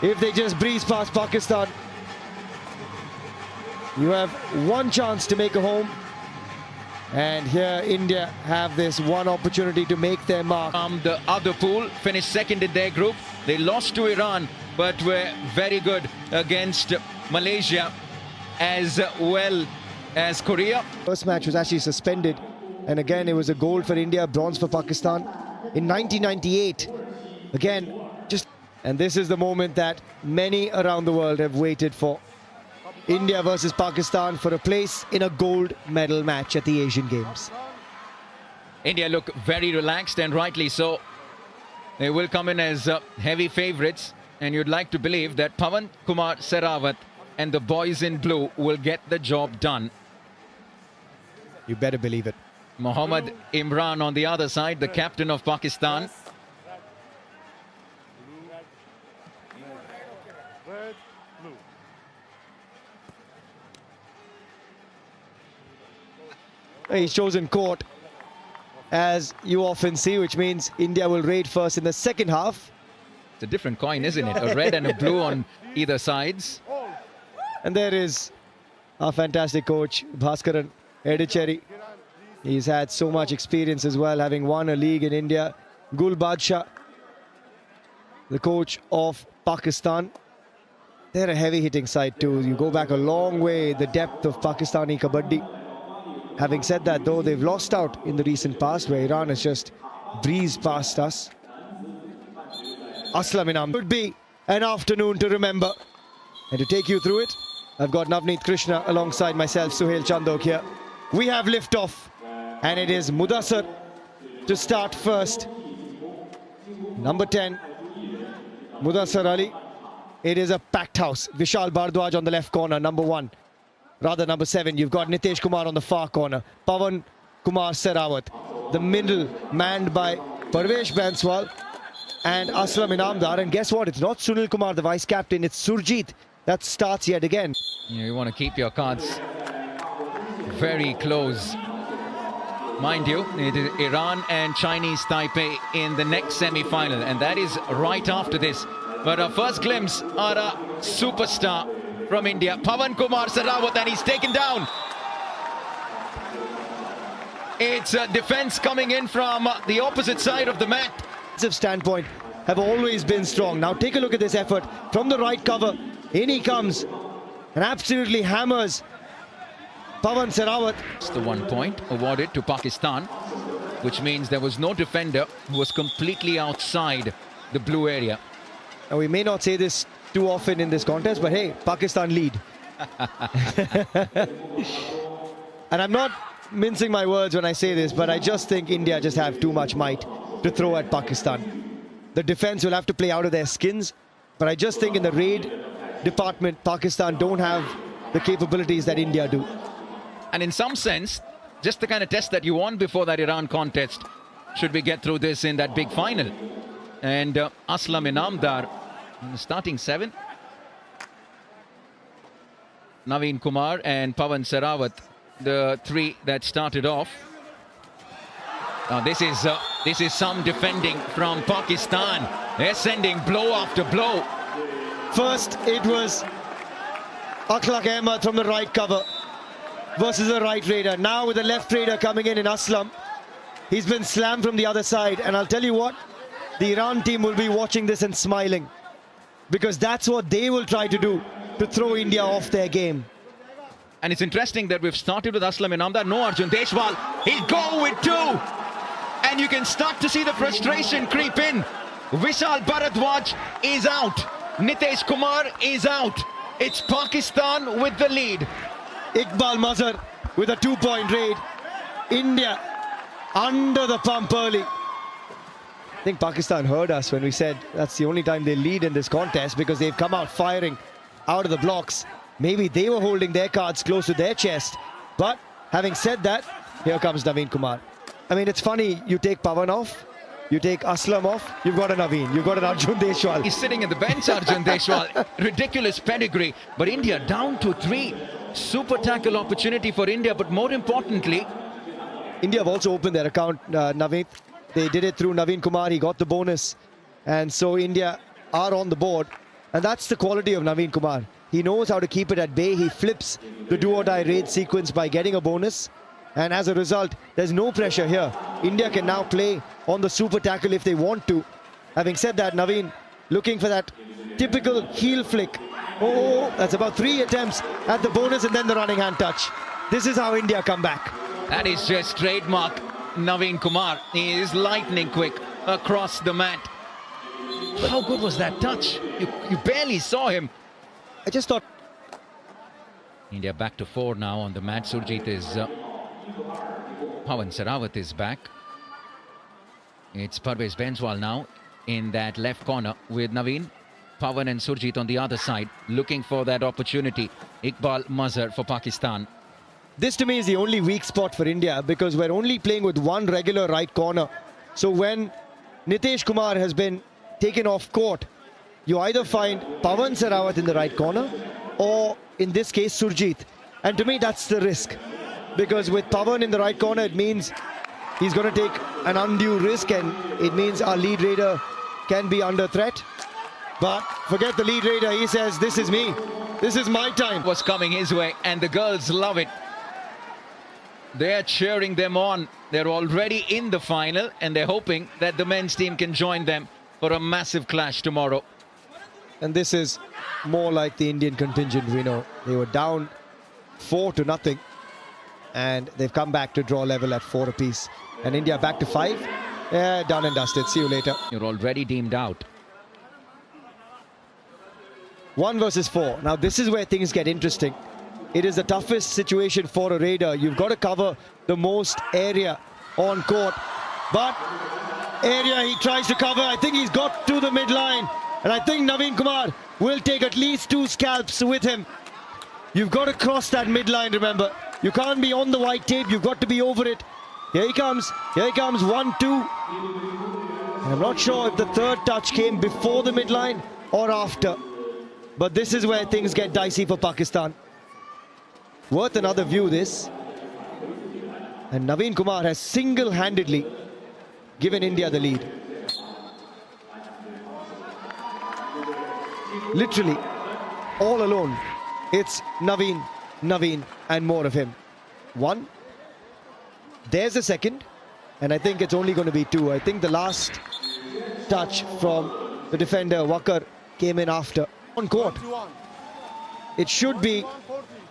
If they just breeze past Pakistan, you have one chance to make a home. And here India have this one opportunity to make their mark. The other pool finished second in their group. They lost to Iran, but were very good against Malaysia as well as Korea. First match was actually suspended, and again it was a gold for India, bronze for Pakistan. In 1998, again, and this is the moment that many around the world have waited for. India versus Pakistan for a place in a gold medal match at the Asian Games. India look very relaxed, and rightly so. They will come in as heavy favourites, and you'd like to believe that Pawan Kumar Sehrawat and the boys in blue will get the job done. You better believe it. Mohammad Imran on the other side, the captain of Pakistan. He's chosen court, as you often see, which means India will raid first in the second half. It's a different coin, isn't it? A red and a blue on either sides. And there is our fantastic coach, Bhaskaran Edicherry. He's had so much experience as well, having won a league in India. Gul Badshah, the coach of Pakistan. They're a heavy-hitting side too. You go back a long way, the depth of Pakistani Kabaddi. Having said that, though, they've lost out in the recent past, where Iran has just breezed past us. Aslam Inam. Could be an afternoon to remember. And to take you through it, I've got Navneet Krishna alongside myself, Suhail Chandok here. We have liftoff, and it is Mudassar to start first. Number 10, Mudassar Ali. It is a packed house. Vishal Bhardwaj on the left corner, number 1. Rather, number 7, you've got Nitesh Kumar on the far corner. Pawan Kumar Sehrawat. The middle, manned by Parvesh Banswal and Aslam Inamdar. And guess what? It's not Sunil Kumar, the vice-captain. It's Surjit that starts yet again. You want to keep your cards very close. Mind you, it is Iran and Chinese Taipei in the next semi-final. And that is right after this. But our first glimpse are a superstar from India, Pawan Kumar Sehrawat, and he's taken down. It's a defense coming in from the opposite side of the mat. Standpoint have always been strong. Now take a look at this effort from the right cover. In he comes and absolutely hammers Pawan Sehrawat. It's the 1 point awarded to Pakistan, which means there was no defender who was completely outside the blue area. And we may not say this too often in this contest, but hey, Pakistan lead. And I'm not mincing my words when I say this, but I just think India just have too much might to throw at Pakistan. The defense will have to play out of their skins, but I just think in the raid department, Pakistan don't have the capabilities that India do. And in some sense, just the kind of test that you want before that Iran contest, should we get through this in that big final. And Aslam Inamdar, starting 7. Naveen Kumar and Pawan Sehrawat, the 3 that started off. Now this is some defending from Pakistan. They're sending blow after blow. First, it was Akhlaq Ahmed from the right cover versus the right raider. Now with the left raider coming in Aslam, he's been slammed from the other side. And I'll tell you what, the Iran team will be watching this and smiling, because that's what they will try to do to throw India off their game. And it's interesting that we've started with Aslam Inamdar. No Arjun Deshwal. He'll go with 2. And you can start to see the frustration creep in. Vishal Bharadwaj is out. Nitesh Kumar is out. It's Pakistan with the lead. Iqbal Mazhar with a 2-point raid. India under the pump early. I think Pakistan heard us when we said that's the only time they lead in this contest, because they've come out firing out of the blocks. Maybe they were holding their cards close to their chest. But having said that, here comes Naveen Kumar. I mean, it's funny, you take Pawan off, you take Aslam off, you've got a Naveen, you've got an Arjun Deshwal. He's sitting in the bench, Arjun Deshwal. Ridiculous pedigree. But India down to 3. Super tackle opportunity for India, but more importantly, India have also opened their account, Naveen. They did it through Naveen Kumar. He got the bonus. And so India are on the board. And that's the quality of Naveen Kumar. He knows how to keep it at bay. He flips the do-or-die raid sequence by getting a bonus. And as a result, there's no pressure here. India can now play on the super tackle if they want to. Having said that, Naveen looking for that typical heel flick. Oh, that's about 3 attempts at the bonus and then the running hand touch. This is how India come back. That is just trademark Naveen Kumar. He is lightning quick across the mat. How good was that touch? You barely saw him. I just thought... India back to 4 now on the mat. Surjit is... Pawan Sarawat is back. It's Parvez Benswal now in that left corner with Naveen, Pawan and Surjit on the other side, looking for that opportunity. Iqbal Mazhar for Pakistan. This to me is the only weak spot for India because we're only playing with one regular right corner. So when Nitesh Kumar has been taken off court, you either find Pawan Sarawat in the right corner or in this case Surjit. And to me that's the risk, because with Pawan in the right corner it means he's going to take an undue risk and it means our lead raider can be under threat. But forget the lead raider, he says this is me, this is my time. Was coming his way and the girls love it. They're cheering them on. They're already in the final and they're hoping that the men's team can join them for a massive clash tomorrow. And this is more like the Indian contingent. We know they were down 4-0 and they've come back to draw level at 4 apiece. And India back to 5. Yeah, done and dusted. See you later. You're already deemed out. 1 versus 4. Now this is where things get interesting. It is the toughest situation for a raider. You've got to cover the most area on court. But area he tries to cover, I think he's got to the midline. And I think Naveen Kumar will take at least 2 scalps with him. You've got to cross that midline, remember. You can't be on the white tape, you've got to be over it. Here he comes, 1-2. And I'm not sure if the third touch came before the midline or after. But this is where things get dicey for Pakistan. Worth another view, this. And Naveen Kumar has single-handedly given India the lead. Literally, all alone. It's Naveen, and more of him. 1. There's a second. And I think it's only going to be 2. I think the last touch from the defender, Wakar, came in after. On court. It should be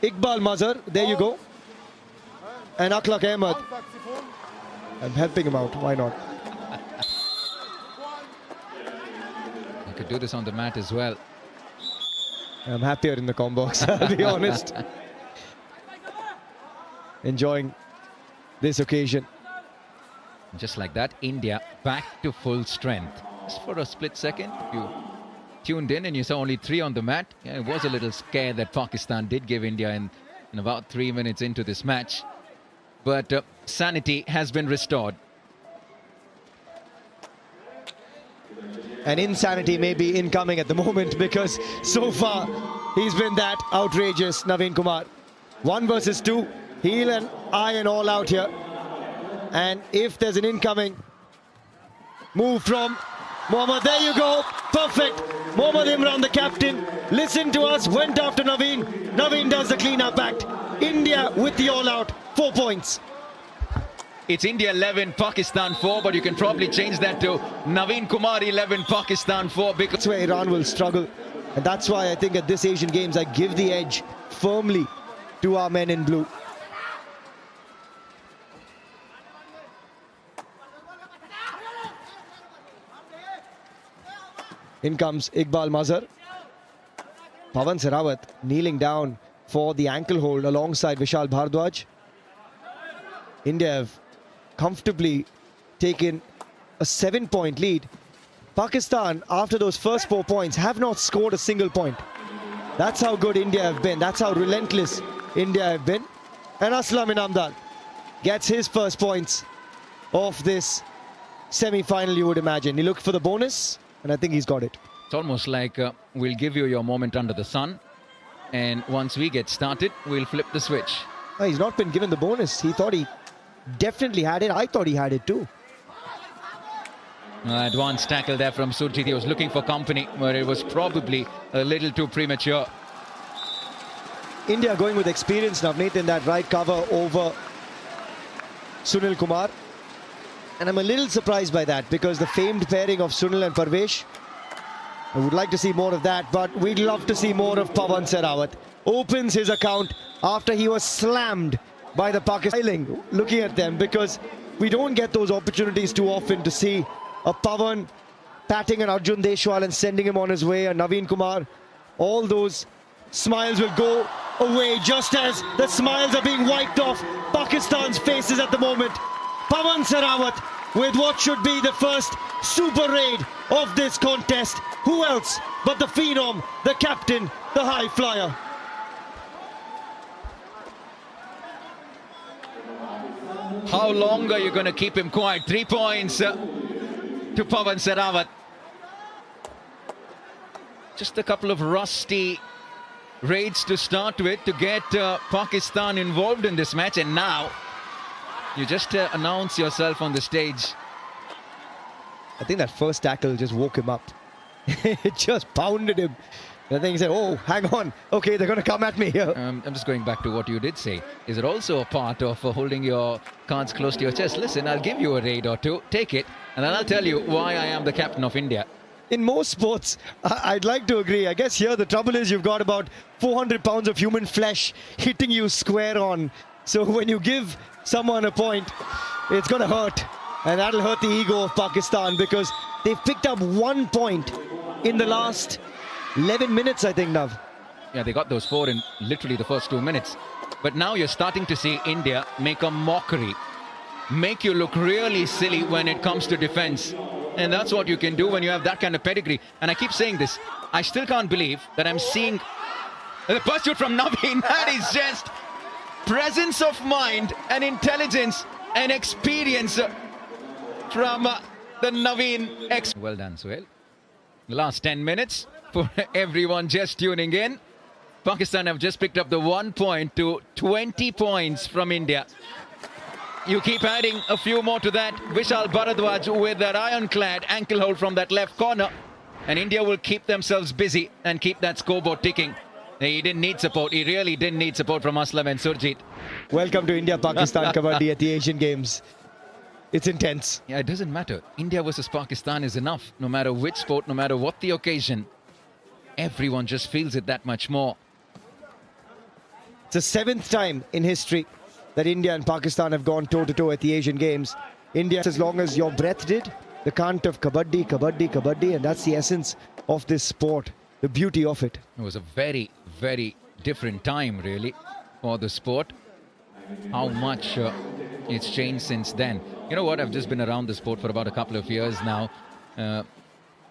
Iqbal Mazhar. There you go. And Akhlaq Ahmed. I'm helping him out. Why not? You could do this on the mat as well. I'm happier in the combos, I'll be honest. Enjoying this occasion. Just like that, India back to full strength. Just for a split second, you tuned in and you saw only 3 on the mat. Yeah, it was a little scare that Pakistan did give India in about 3 minutes into this match. But sanity has been restored. And insanity may be incoming at the moment because so far he's been that outrageous, Naveen Kumar. 1 versus 2, heel and eye and all out here. And if there's an incoming move from Mohammad, there you go, perfect. Mohammad Imran, the captain, listened to us, went after Naveen. Naveen does the clean-up act. India with the all-out, 4 points. It's India 11, Pakistan 4, but you can probably change that to Naveen Kumar 11, Pakistan 4. Because that's where Iran will struggle. And that's why I think at this Asian Games, I give the edge firmly to our men in blue. In comes Iqbal Mazhar. Pawan Sarawat kneeling down for the ankle hold alongside Vishal Bhardwaj. India have comfortably taken a 7-point lead. Pakistan, after those first 4 points, have not scored a single point. That's how good India have been. That's how relentless India have been. And Aslam Inamdar gets his first points of this semi-final, you would imagine. He looked for the bonus, and I think he's got it. it's almost like we'll give you your moment under the sun. And once we get started, we'll flip the switch. He's not been given the bonus. He thought he definitely had it. I thought he had it too. Advanced tackle there from Surjit. He was looking for company, where it was probably a little too premature. India going with experience, Navneet, in that right cover over Sunil Kumar. And I'm a little surprised by that, because the famed pairing of Sunil and Parvesh, I would like to see more of that, but we'd love to see more of Pawan Sehrawat. Opens his account after he was slammed by the Pakistan. Looking at them, because we don't get those opportunities too often to see a Pawan patting an Arjun Deshwal and sending him on his way, a Naveen Kumar. All those smiles will go away just as the smiles are being wiped off Pakistan's faces at the moment. Pawan Sehrawat with what should be the first super raid of this contest. Who else but the phenom, the captain, the high flyer? How long are you going to keep him quiet? 3 points to Pawan Sehrawat. Just a couple of rusty raids to start with to get Pakistan involved in this match, and now you just announce yourself on the stage. I think that first tackle just woke him up. It just pounded him. And then he said, oh, hang on. Okay, they're going to come at me here. I'm just going back to what you did say. Is it also a part of holding your cards close to your chest? Listen, I'll give you a raid or two. Take it. And then I'll tell you why I am the captain of India. In most sports, I'd like to agree. I guess here the trouble is you've got about 400 pounds of human flesh hitting you square on. So when you give someone a point, it's going to hurt. And that'll hurt the ego of Pakistan, because they've picked up 1 point in the last 11 minutes, I think, Nav. Yeah, they got those 4 in literally the first 2 minutes. But now you're starting to see India make a mockery, make you look really silly when it comes to defense. And that's what you can do when you have that kind of pedigree. And I keep saying this, I still can't believe that I'm seeing the pursuit from Naveen. That is just presence of mind and intelligence and experience from the Naveen X. Well done, Suhail. The last 10 minutes for everyone just tuning in. Pakistan have just picked up the 1 point to 20 points from India. You keep adding a few more to that. Vishal Bharadwaj with that ironclad ankle hold from that left corner. And India will keep themselves busy and keep that scoreboard ticking. He didn't need support. He really didn't need support from Aslam and Surjit. Welcome to India-Pakistan Kabaddi at the Asian Games. It's intense. Yeah, it doesn't matter. India versus Pakistan is enough. No matter which sport, no matter what the occasion. Everyone just feels it that much more. It's the 7th time in history that India and Pakistan have gone toe-to-toe at the Asian Games. India, as long as your breath did, the cant of Kabaddi, Kabaddi, Kabaddi, and that's the essence of this sport, the beauty of it. It was a very, very different time, really, for the sport. How much it's changed since then. You know what, I've just been around the sport for about a couple of years now.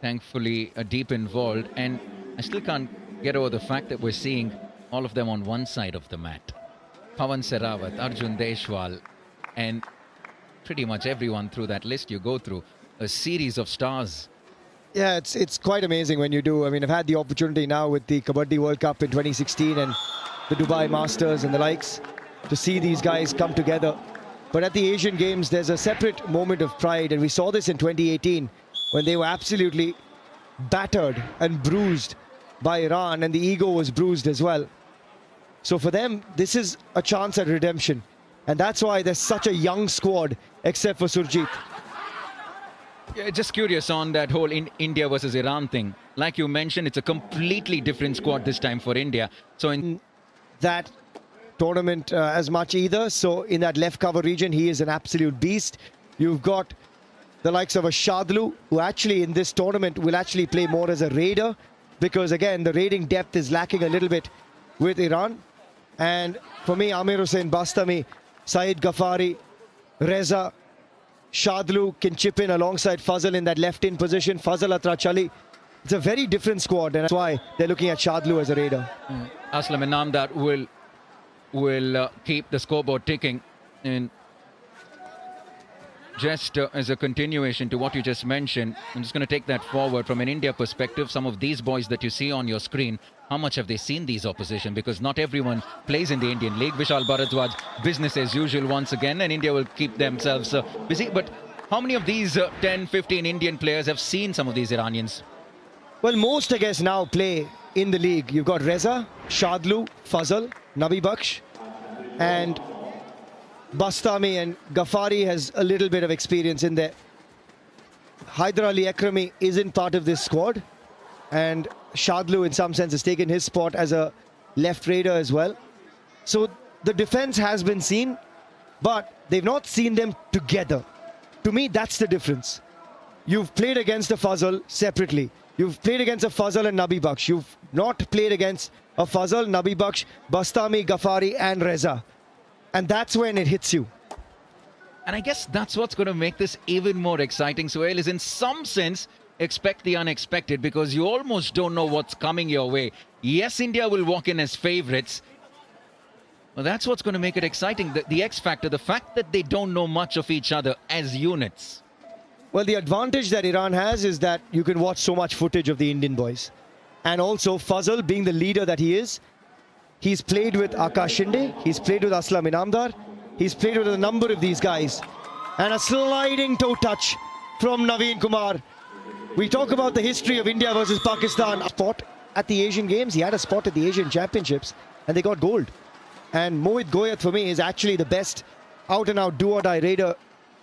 Thankfully, deep involved, and I still can't get over the fact that we're seeing all of them on one side of the mat. Pawan Sehrawat, Arjun Deshwal, and pretty much everyone through that list you go through. A series of stars. Yeah, it's quite amazing when you do. I mean, I've had the opportunity now with the Kabaddi World Cup in 2016 and the Dubai Masters and the likes to see these guys come together. But at the Asian Games, there's a separate moment of pride, and we saw this in 2018 when they were absolutely battered and bruised by Iran, and the ego was bruised as well. So for them, this is a chance at redemption. And that's why there's such a young squad, except for Surjit. Yeah, just curious on that whole India versus Iran thing. Like you mentioned, it's a completely different squad this time for India. So in that tournament as much either. So in that left cover region, he is an absolute beast. You've got the likes of a Shadlu, who actually in this tournament will actually play more as a raider, because again, the raiding depth is lacking a little bit with Iran. And for me, Amir Hussain Bastami, Saeed Ghaffari, Reza, Shadlu can chip in alongside Fazal in that left-in position. Fazal Atrachali. It's a very different squad, and that's why they're looking at Shadlu as a raider. Aslam and Namdar will keep the scoreboard ticking. And just as a continuation to what you just mentioned, I'm just going to take that forward from an India perspective. Some of these boys that you see on your screen, how much have they seen these opposition? Because not everyone plays in the Indian League. Vishal Bharadwaj, business as usual once again, and India will keep themselves busy. But How many of these 10, 15 Indian players have seen some of these Iranians? Well, most, I guess, now play in the league. You've got Reza, Shadlu, Fazal, Nabi Baksh, and Bastami and Ghaffari has a little bit of experience in there. Haider Ali Akrami isn't part of this squad, and Shadlu in some sense has taken his spot as a left raider as well. So the defense has been seen, but they've not seen them together. To me, that's the difference. You've played against a Fazal separately. You've played against a Fazal and Nabi Baksh. You've not played against a Fazal, Nabi Baksh, Bastami, Ghaffari and Reza. And that's when it hits you. And I guess that's what's going to make this even more exciting, Suhail, is in some sense, expect the unexpected, because you almost don't know what's coming your way. Yes, India will walk in as favourites. Well, that's what's going to make it exciting. The X factor, the fact that they don't know much of each other as units. Well, the advantage that Iran has is that you can watch so much footage of the Indian boys. And also, Fazal, being the leader that he is, he's played with Akash Shinde, he's played with Aslam Inamdar, he's played with a number of these guys. And a sliding toe touch from Naveen Kumar. We talk about the history of India versus Pakistan. A spot at the Asian Games, he had a spot at the Asian Championships, and they got gold. And Mohit Goyat, for me, is actually the best out-and-out do-or-die raider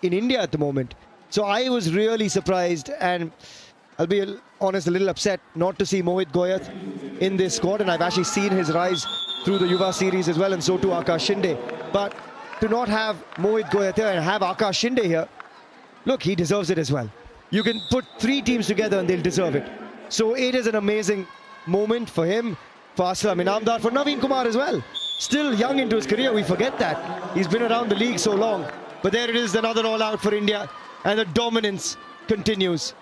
in India at the moment. So I was really surprised, and I'll be honest, a little upset not to see Mohit Goyat in this squad. And I've actually seen his rise through the Yuva series as well, and so too Akash Shinde. But to not have Mohit Goyat here and have Akash Shinde here, look, he deserves it as well. You can put three teams together and they'll deserve it. So it is an amazing moment for him, for Aslam Inamdar, for Naveen Kumar as well. Still young into his career, we forget that. He's been around the league so long. But there it is, another all-out for India. And the dominance continues.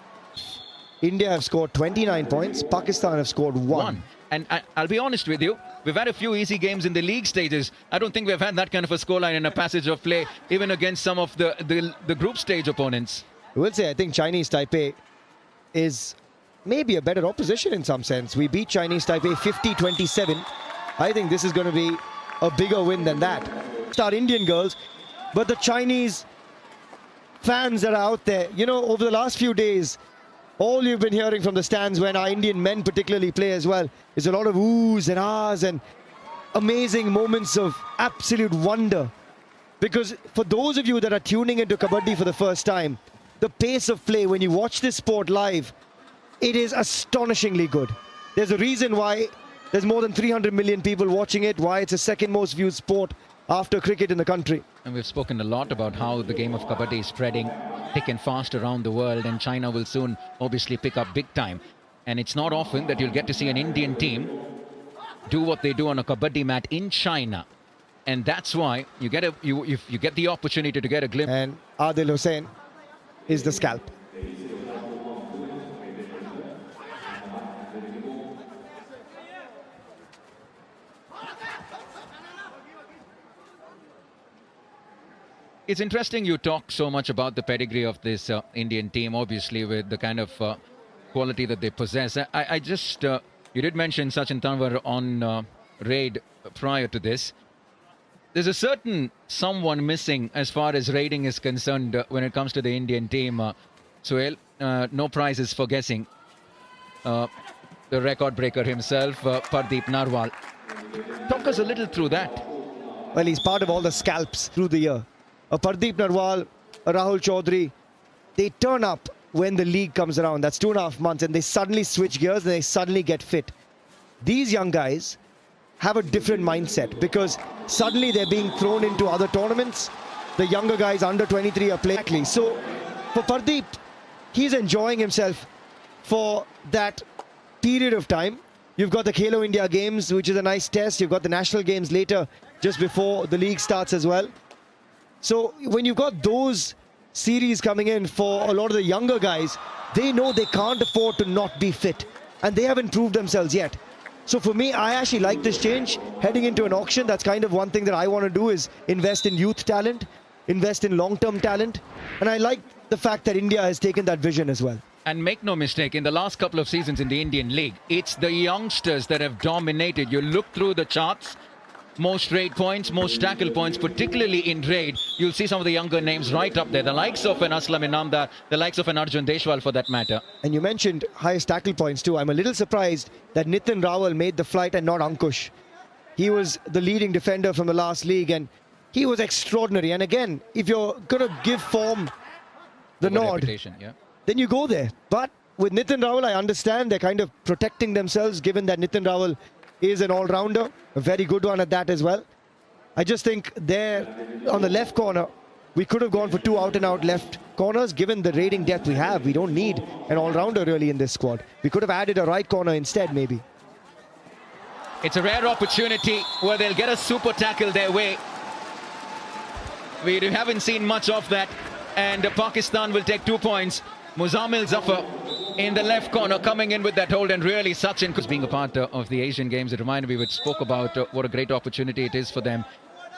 India have scored 29 points. Pakistan have scored one. And I'll be honest with you, we've had a few easy games in the league stages. I don't think we've had that kind of a scoreline in a passage of play, even against some of the group stage opponents. I will say, I think Chinese Taipei is maybe a better opposition in some sense. We beat Chinese Taipei 50-27. I think this is going to be a bigger win than that. It's our Indian girls, but the Chinese fans that are out there, you know, over the last few days, all you've been hearing from the stands when our Indian men particularly play as well is a lot of oohs and ahs and amazing moments of absolute wonder. Because for those of you that are tuning into Kabaddi for the first time, the pace of play when you watch this sport live, it is astonishingly good. There's a reason why there's more than 300 million people watching it, why it's the second most viewed sport after cricket in the country. And we've spoken a lot about how the game of Kabaddi is spreading thick and fast around the world, and China will soon obviously pick up big time. And it's not often that you'll get to see an Indian team do what they do on a Kabaddi mat in China. And that's why you get you get the opportunity to get a glimpse. And Adil Hussain is the scalp. It's interesting you talk so much about the pedigree of this Indian team, obviously, with the kind of quality that they possess. I just, you did mention Sachin Tanwar on raid prior to this. There's a certain someone missing as far as raiding is concerned when it comes to the Indian team. Suhail, no prizes for guessing. The record breaker himself, Pardeep Narwal. Talk us a little through that. Well, he's part of all the scalps through the year. A Pardeep Narwal, a Rahul Chaudhary, they turn up when the league comes around. That's 2.5 months, and they suddenly switch gears and they suddenly get fit. These young guys have a different mindset because suddenly they're being thrown into other tournaments. The younger guys under 23 are playing. So for Pardeep, he's enjoying himself for that period of time. You've got the Khelo India Games, which is a nice test. You've got the National Games later, just before the league starts as well. So when you've got those series coming in for a lot of the younger guys, they know they can't afford to not be fit. And they haven't proved themselves yet. So for me, I actually like this change. Heading into an auction, that's kind of one thing that I want to do is invest in youth talent, invest in long-term talent. And I like the fact that India has taken that vision as well. And make no mistake, in the last couple of seasons in the Indian League, it's the youngsters that have dominated. You look through the charts, most raid points, most tackle points, particularly in raid. You'll see some of the younger names right up there, the likes of an Aslam Inamdar, the likes of an Arjun Deshwal for that matter. And you mentioned highest tackle points too. I'm a little surprised that Nitin Rawal made the flight and not Ankush. He was the leading defender from the last league and he was extraordinary. And again, if you're going to give form the nod, yeah, then you go there. But with Nitin Rawal, I understand they're kind of protecting themselves given that Nitin Rawal is an all-rounder, a very good one at that as well. I just think there on the left corner, we could have gone for 2 out-and-out left corners. Given the raiding depth we have, we don't need an all-rounder really in this squad. We could have added a right corner instead maybe. It's a rare opportunity where they'll get a super tackle their way. We haven't seen much of that. And Pakistan will take 2 points. Muzammil Zafar in the left corner coming in with that hold, and really Sachin being a part of the Asian Games. It reminded me, we spoke about what a great opportunity it is for them.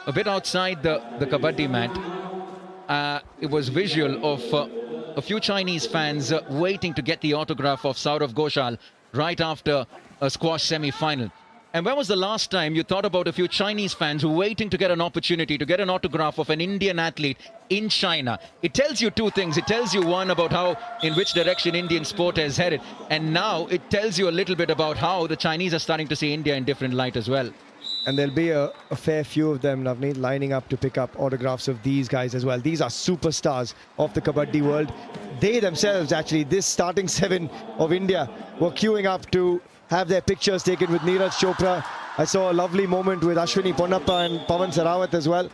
A bit outside the Kabaddi mat, it was visual of a few Chinese fans waiting to get the autograph of Saurav Ghoshal right after a squash semi-final. And when was the last time you thought about a few Chinese fans waiting to get an opportunity to get an autograph of an Indian athlete in China? It tells you 2 things. It tells you, one, about how, in which direction Indian sport has headed. And now it tells you a little bit about how the Chinese are starting to see India in different light as well. And there'll be a fair few of them, Navneet, lining up to pick up autographs of these guys as well. These are superstars of the Kabaddi world. They themselves, actually, this starting 7 of India were queuing up to have their pictures taken with Neeraj Chopra. I saw a lovely moment with Ashwini Ponnappa and Pawan Sarawat as well.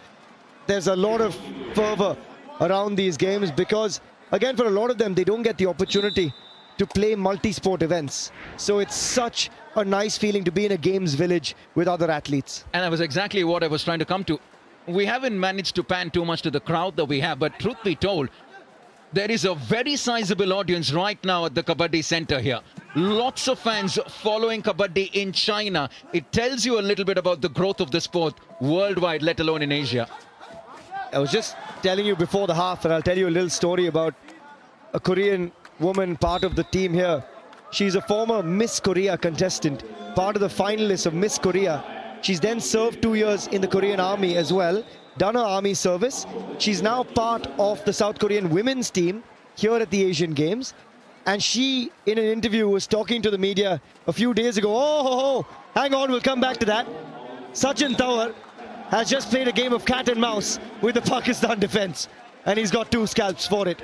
There's a lot of fervor around these games because, again, for a lot of them, they don't get the opportunity to play multi-sport events. So it's such a nice feeling to be in a games village with other athletes. And that was exactly what I was trying to come to. We haven't managed to pan too much to the crowd that we have, but truth be told, there is a very sizable audience right now at the Kabaddi Center here. Lots of fans following Kabaddi in China. It tells you a little bit about the growth of the sport worldwide, let alone in Asia. I was just telling you before the half, and I'll tell you a little story about a Korean woman, part of the team here. She's a former Miss Korea contestant, part of the finalists of Miss Korea. She's then served 2 years in the Korean army as well, done her army service. She's now part of the South Korean women's team here at the Asian Games. And she, in an interview, was talking to the media a few days ago. Oh, hang on, we'll come back to that. Sachin Tawar has just played a game of cat and mouse with the Pakistan defense, and he's got 2 scalps for it.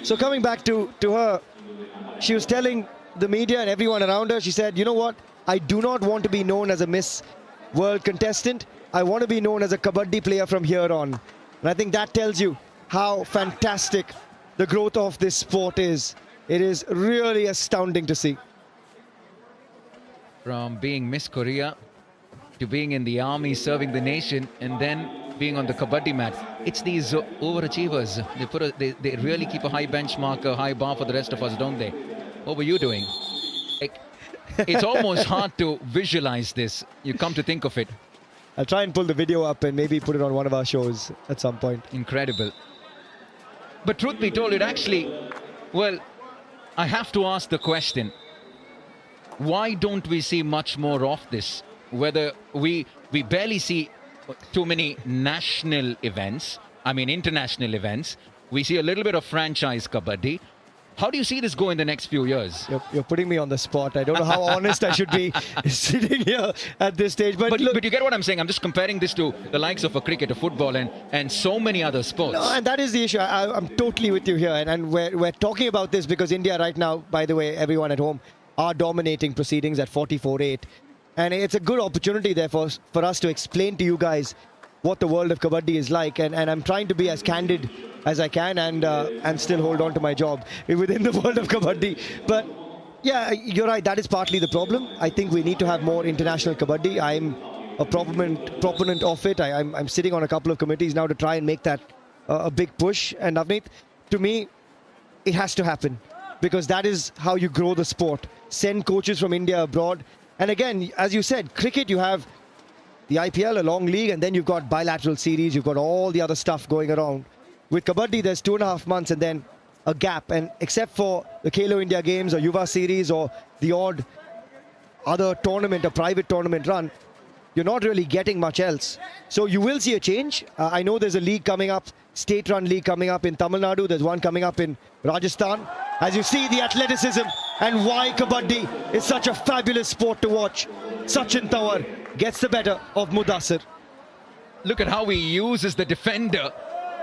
So coming back to her, she was telling the media and everyone around her, she said, you know what? I do not want to be known as a Miss World contestant. I want to be known as a Kabaddi player from here on. And I think that tells you how fantastic the growth of this sport is. It is really astounding to see. From being Miss Korea to being in the army, serving the nation, and then being on the Kabaddi mat. It's these overachievers. They really keep a high benchmark, a high bar for the rest of us, don't they? What were you doing? It's almost hard to visualize this. You come to think of it. I'll try and pull the video up and maybe put it on one of our shows at some point. Incredible. But truth be told, it actually, well, I have to ask the question, why don't we see much more of this? Whether we barely see too many national events, I mean international events. We see a little bit of franchise Kabaddi. How do you see this go in the next few years? You're putting me on the spot. I don't know how honest I should be sitting here at this stage. But you get what I'm saying. I'm just comparing this to the likes of a cricket, a football, and so many other sports. No, and that is the issue. I'm totally with you here. And we're talking about this because India right now, by the way, everyone at home, are dominating proceedings at 44-8. And it's a good opportunity there for us to explain to you guys what the world of Kabaddi is like. And I'm trying to be as candid as I can and still hold on to my job within the world of Kabaddi. But yeah, you're right. That is partly the problem. I think we need to have more international Kabaddi. I'm a proponent of it. I'm sitting on a couple of committees now to try and make that a big push. And Navneet, to me, it has to happen because that is how you grow the sport. Send coaches from India abroad. And again, as you said, cricket, you have the IPL, a long league, and then you've got bilateral series. You've got all the other stuff going around. With Kabaddi, there's 2.5 months and then a gap. And except for the Khelo India Games or Yuva Series or the odd other tournament, a private tournament run, you're not really getting much else. So you will see a change. I know there's a league coming up, state-run league coming up in Tamil Nadu. There's one coming up in Rajasthan. As you see, the athleticism and why Kabaddi is such a fabulous sport to watch. Sachin Tawar gets the better of Mudassir. Look at how he uses the defender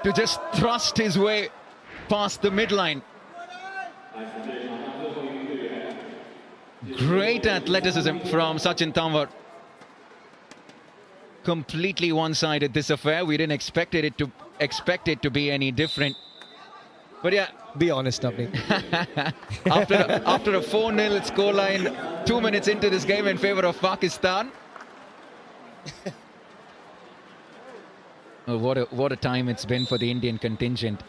to just thrust his way past the midline. Great athleticism from Sachin Tawar. Completely one-sided this affair. We didn't expect it to be any different. But yeah, be honest, Navneet. after a 4-0 scoreline, 2 minutes into this game in favor of Pakistan. Oh, what a time it's been for the Indian contingent.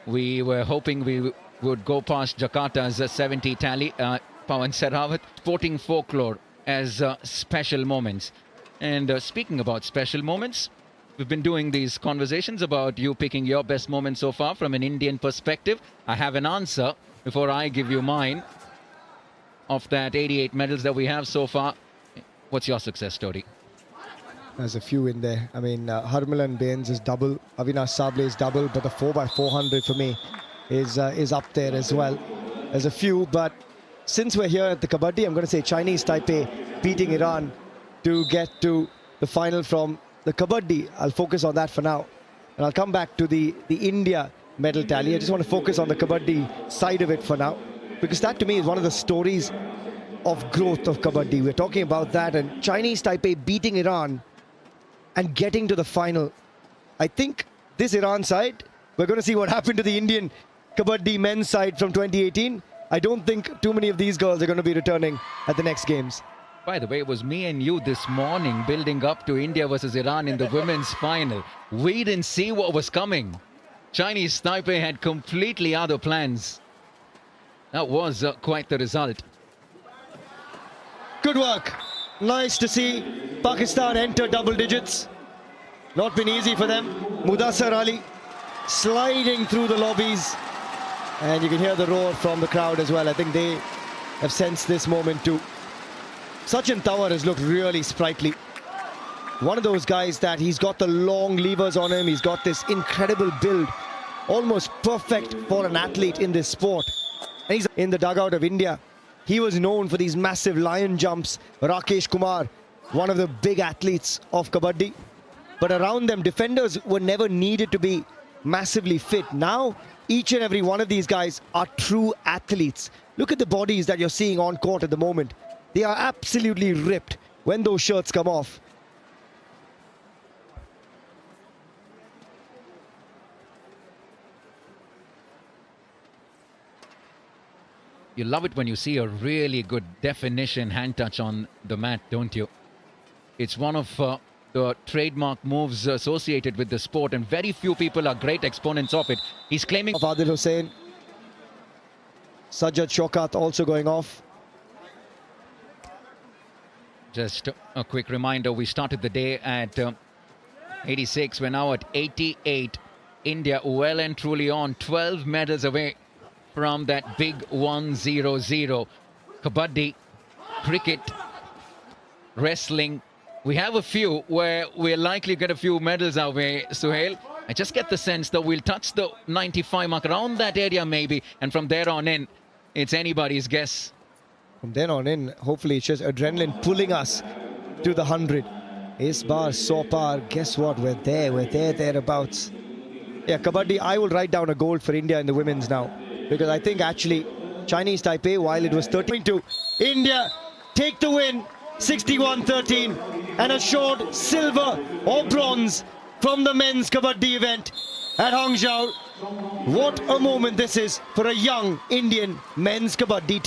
We were hoping we would go past Jakarta's 70 tally. Pawan Sehrawat, sporting folklore as special moments. And speaking about special moments, we've been doing these conversations about you picking your best moment so far from an Indian perspective. I have an answer before I give you mine. Of that 88 medals that we have so far, what's your success story? There's a few in there. I mean, Harmilan Bains is double, Avinash Sable is double, but the 4x400 for me is up there as well. There's a few, but since we're here at the Kabaddi, I'm going to say Chinese Taipei beating Iran to get to the final from the Kabaddi. I'll focus on that for now. And I'll come back to the India medal tally. I just want to focus on the Kabaddi side of it for now, because that to me is one of the stories of growth of Kabaddi. We're talking about that, and Chinese Taipei beating Iran and getting to the final. I think this Iran side, we're going to see what happened to the Indian Kabaddi men's side from 2018. I don't think too many of these girls are going to be returning at the next games. By the way, it was me and you this morning building up to India versus Iran in the women's final. We didn't see what was coming. Chinese Taipei had completely other plans. That was quite the result. Good work. Nice to see Pakistan enter double digits. Not been easy for them. Mudassir Ali sliding through the lobbies. And you can hear the roar from the crowd as well. I think they have sensed this moment too. Sachin Tawar has looked really sprightly. One of those guys that he's got the long levers on him. He's got this incredible build. Almost perfect for an athlete in this sport. And he's in the dugout of India. He was known for these massive lion jumps. Rakesh Kumar, one of the big athletes of Kabaddi. But around them, defenders were never needed to be massively fit. Now, each and every one of these guys are true athletes. Look at the bodies that you're seeing on court at the moment. They are absolutely ripped when those shirts come off. You love it when you see a really good definition hand touch on the mat, don't you? It's one of the trademark moves associated with the sport, and very few people are great exponents of it. He's claiming... Of Adil Hussain. Sajjad Shaukat also going off. Just a quick reminder, we started the day at 86. We're now at 88. India well and truly on, 12 medals away from that big 1-0-0. Kabaddi, cricket, wrestling. We have a few where we're likely to get a few medals our way, Suhail. I just get the sense that we'll touch the 95 mark, around that area maybe, and from there on in, it's anybody's guess. From then on in, hopefully it's just adrenaline pulling us to the 100. Is bar, so par, guess what? We're there, thereabouts. Yeah, Kabaddi, I will write down a gold for India in the women's now. Because I think actually Chinese Taipei, while it was 13-2, India take the win, 61-13, and assured silver or bronze from the men's Kabaddi event at Hangzhou. What a moment this is for a young Indian men's Kabaddi team.